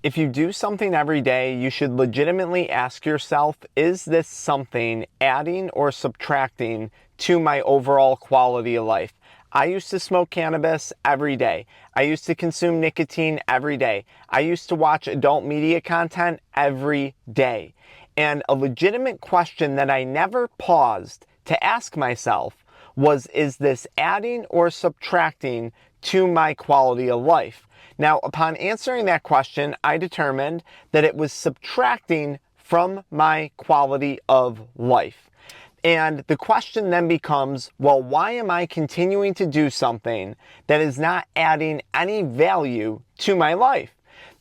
If you do something every day, you should legitimately ask yourself, is this something adding or subtracting to my overall quality of life? I used to smoke cannabis every day. I used to consume nicotine every day. I used to watch adult media content every day. And a legitimate question that I never paused to ask myself was, is this adding or subtracting to my quality of life? Now, upon answering that question, I determined that it was subtracting from my quality of life. And the question then becomes, well, why am I continuing to do something that is not adding any value to my life?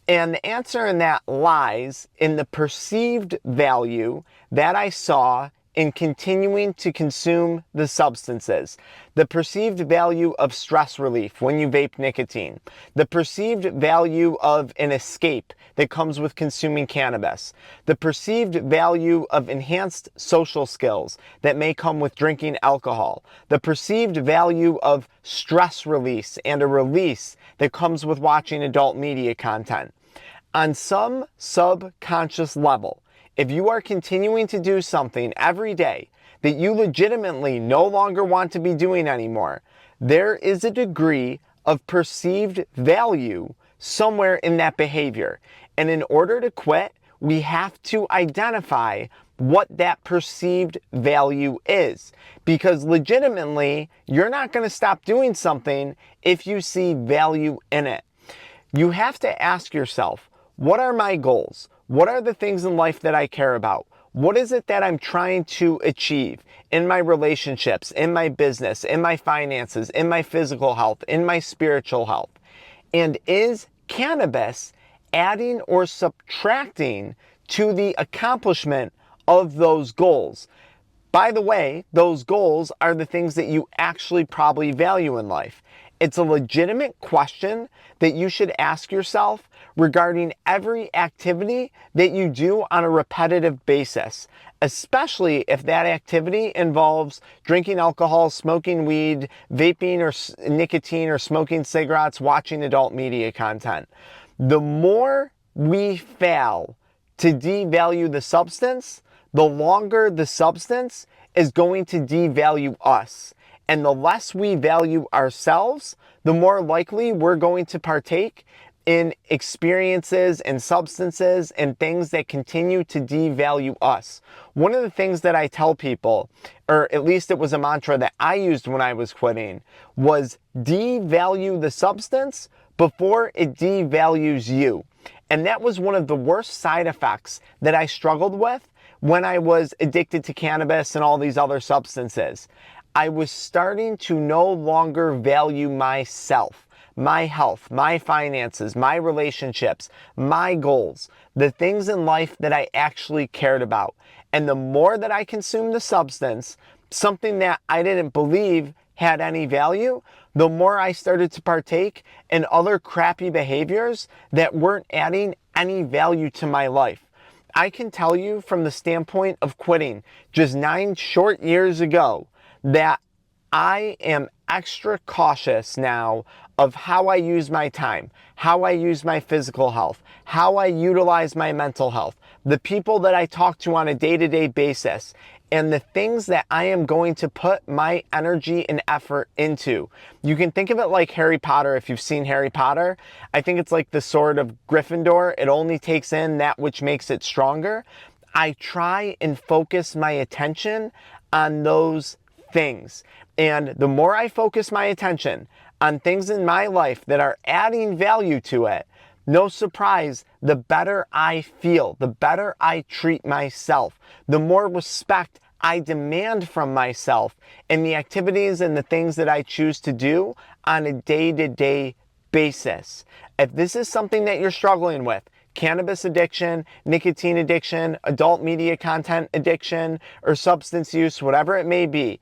And the answer in that lies in the perceived value that I saw in continuing to consume the substances. The perceived value of stress relief when you vape nicotine. The perceived value of an escape that comes with consuming cannabis. The perceived value of enhanced social skills that may come with drinking alcohol. The perceived value of stress release and a release that comes with watching adult media content. On some subconscious level, if you are continuing to do something every day that you legitimately no longer want to be doing anymore, there is a degree of perceived value somewhere in that behavior. And in order to quit, we have to identify what that perceived value is. Because legitimately, you're not going to stop doing something if you see value in it. You have to ask yourself, what are my goals? What are the things in life that I care about? What is it that I'm trying to achieve in my relationships, in my business, in my finances, in my physical health, in my spiritual health? And is cannabis adding or subtracting to the accomplishment of those goals? By the way, those goals are the things that you actually probably value in life. It's a legitimate question that you should ask yourself regarding every activity that you do on a repetitive basis, especially if that activity involves drinking alcohol, smoking weed, vaping or nicotine, or smoking cigarettes, watching adult media content. The more we fail to devalue the substance, the longer the substance is going to devalue us. And the less we value ourselves, the more likely we're going to partake in experiences and substances and things that continue to devalue us. One of the things that I tell people, or at least it was a mantra that I used when I was quitting, was devalue the substance before it devalues you. And that was one of the worst side effects that I struggled with when I was addicted to cannabis and all these other substances. I was starting to no longer value myself, my health, my finances, my relationships, my goals, the things in life that I actually cared about. And the more that I consumed the substance, something that I didn't believe had any value, the more I started to partake in other crappy behaviors that weren't adding any value to my life. I can tell you from the standpoint of quitting just 9 short years ago that I am extra cautious now of how I use my time, how I use my physical health, how I utilize my mental health, the people that I talk to on a day-to-day basis, and the things that I am going to put my energy and effort into. You can think of it like Harry Potter. If you've seen Harry Potter, I think it's like the sword of Gryffindor. It only takes in that which makes it stronger. I try and focus my attention on those things. And the more I focus my attention on things in my life that are adding value to it, no surprise, the better I feel, the better I treat myself, the more respect I demand from myself in the activities and the things that I choose to do on a day-to-day basis. If this is something that you're struggling with, cannabis addiction, nicotine addiction, adult media content addiction, or substance use, whatever it may be,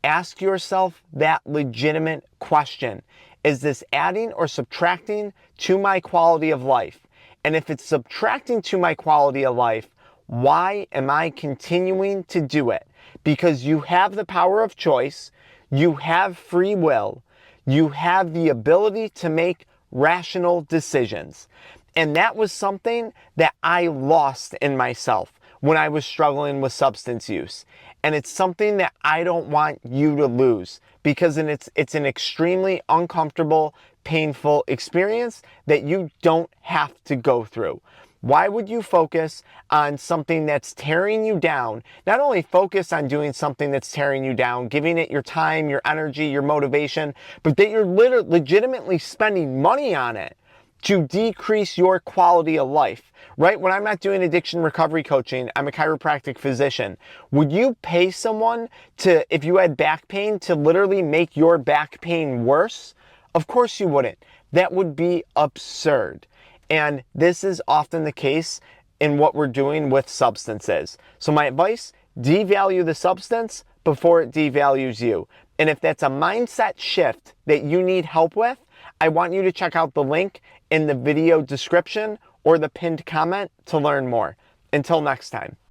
ask yourself that legitimate question. Is this adding or subtracting to my quality of life? And if it's subtracting to my quality of life, why am I continuing to do it? Because you have the power of choice, you have free will, you have the ability to make rational decisions. And that was something that I lost in myself when I was struggling with substance use. And it's something that I don't want you to lose, because it's an extremely uncomfortable, painful experience that you don't have to go through. Why would you focus on something that's tearing you down? Not only focus on doing something that's tearing you down, giving it your time, your energy, your motivation, but that you're legitimately spending money on it to decrease your quality of life, right? When I'm not doing addiction recovery coaching, I'm a chiropractic physician. Would you pay someone to, if you had back pain, to literally make your back pain worse? Of course you wouldn't. That would be absurd. And this is often the case in what we're doing with substances. So my advice, devalue the substance before it devalues you. And if that's a mindset shift that you need help with, I want you to check out the link in the video description or the pinned comment to learn more. Until next time.